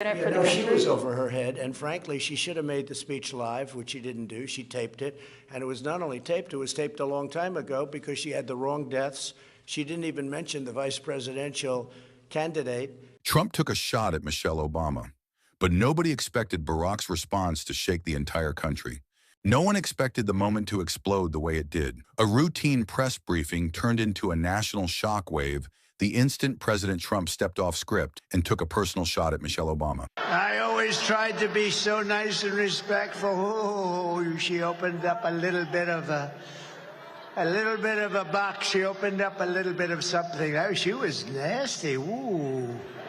Yeah, no, she was over her head, and frankly, she should have made the speech live, which she didn't do. She taped it, and it was not only taped, it was taped a long time ago because she had the wrong deaths. She didn't even mention the vice presidential candidate. Trump took a shot at Michelle Obama, but nobody expected Barack's response to shake the entire country. No one expected the moment to explode the way it did. A routine press briefing turned into a national shockwave the instant President Trump stepped off script and took a personal shot at Michelle Obama. I always tried to be so nice and respectful. Oh, she opened up a little bit of a box. She opened up a little bit of something. Oh, she was nasty. Ooh.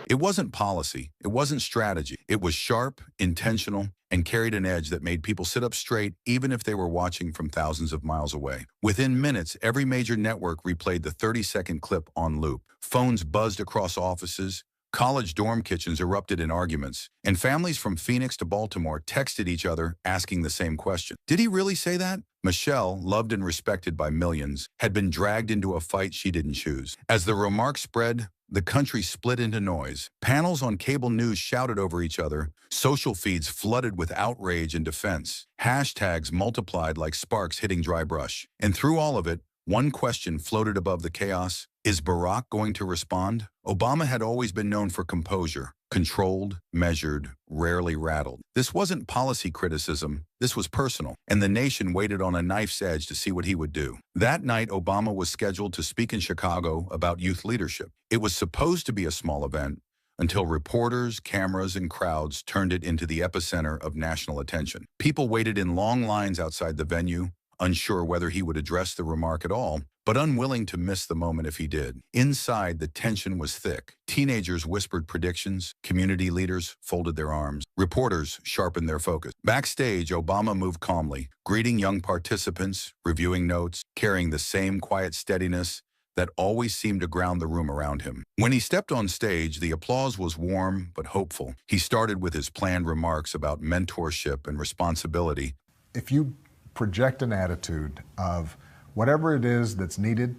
It wasn't policy, it wasn't strategy. It was sharp, intentional, and carried an edge that made people sit up straight even if they were watching from thousands of miles away. Within minutes, every major network replayed the 30-second clip on loop. Phones buzzed across offices, college dorm kitchens erupted in arguments, and families from Phoenix to Baltimore texted each other asking the same question. Did he really say that? Michelle, loved and respected by millions, had been dragged into a fight she didn't choose. As the remarks spread, the country split into noise. Panels on cable news shouted over each other. Social feeds flooded with outrage and defense. Hashtags multiplied like sparks hitting dry brush. And through all of it, one question floated above the chaos. Is Barack going to respond? Obama had always been known for composure. Controlled, measured, rarely rattled. This wasn't policy criticism, this was personal, and the nation waited on a knife's edge to see what he would do. That night, Obama was scheduled to speak in Chicago about youth leadership. It was supposed to be a small event until reporters, cameras, and crowds turned it into the epicenter of national attention. People waited in long lines outside the venue, unsure whether he would address the remark at all, but unwilling to miss the moment if he did. Inside, the tension was thick. Teenagers whispered predictions, community leaders folded their arms, reporters sharpened their focus. Backstage, Obama moved calmly, greeting young participants, reviewing notes, carrying the same quiet steadiness that always seemed to ground the room around him. When he stepped on stage, the applause was warm but hopeful. He started with his planned remarks about mentorship and responsibility. If you project an attitude of whatever it is that's needed,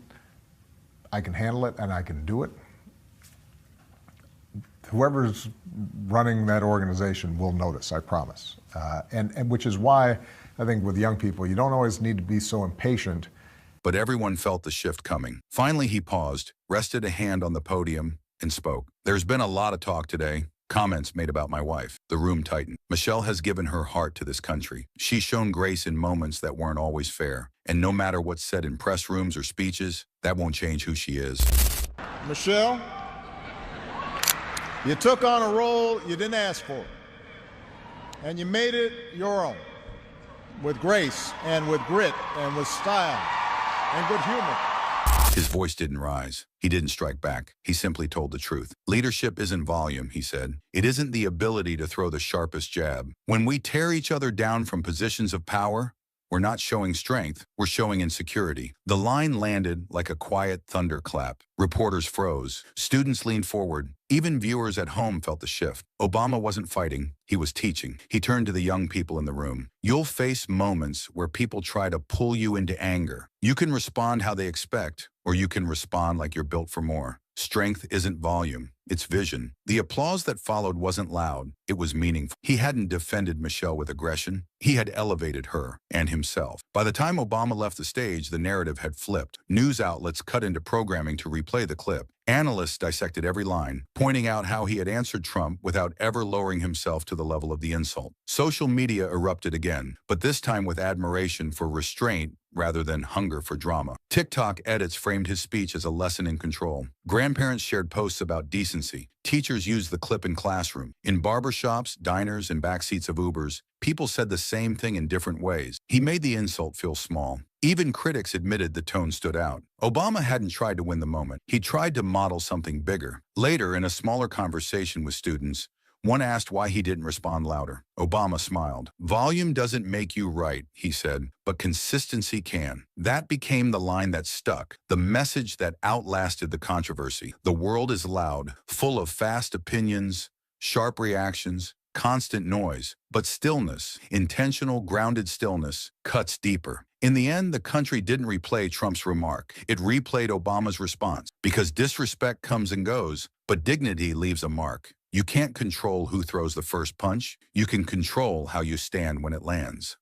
I can handle it and I can do it, whoever's running that organization will notice, I promise. And which is why I think with young people, you don't always need to be so impatient. But everyone felt the shift coming. Finally, he paused, rested a hand on the podium, and spoke. There's been a lot of talk today. Comments made about my wife. The room tightened. Michelle has given her heart to this country. She's shown grace in moments that weren't always fair. And no matter what's said in press rooms or speeches, that won't change who she is. Michelle, you took on a role you didn't ask for. And you made it your own. With grace and with grit and with style and good humor. His voice didn't rise. He didn't strike back. He simply told the truth. Leadership isn't volume, he said. It isn't the ability to throw the sharpest jab. When we tear each other down from positions of power, we're not showing strength, we're showing insecurity. The line landed like a quiet thunderclap. Reporters froze. Students leaned forward. Even viewers at home felt the shift. Obama wasn't fighting, he was teaching. He turned to the young people in the room. You'll face moments where people try to pull you into anger. You can respond how they expect, or you can respond like you're built for more. Strength isn't volume, it's vision. The applause that followed wasn't loud, it was meaningful. He hadn't defended Michelle with aggression, he had elevated her and himself. By the time Obama left the stage, the narrative had flipped. News outlets cut into programming to replay the clip. Analysts dissected every line, pointing out how he had answered Trump without ever lowering himself to the level of the insult. Social media erupted again, but this time with admiration for restraint rather than hunger for drama. TikTok edits framed his speech as a lesson in control. Grandparents shared posts about decency. Teachers used the clip in classroom. In barbershops, diners, and backseats of Ubers, people said the same thing in different ways. He made the insult feel small. Even critics admitted the tone stood out. Obama hadn't tried to win the moment. He tried to model something bigger. Later, in a smaller conversation with students, one asked why he didn't respond louder. Obama smiled. Volume doesn't make you right, he said, but consistency can. That became the line that stuck, the message that outlasted the controversy. The world is loud, full of fast opinions, sharp reactions, constant noise, but stillness, intentional, grounded stillness, cuts deeper. In the end, the country didn't replay Trump's remark. It replayed Obama's response, because disrespect comes and goes, but dignity leaves a mark. You can't control who throws the first punch. You can control how you stand when it lands.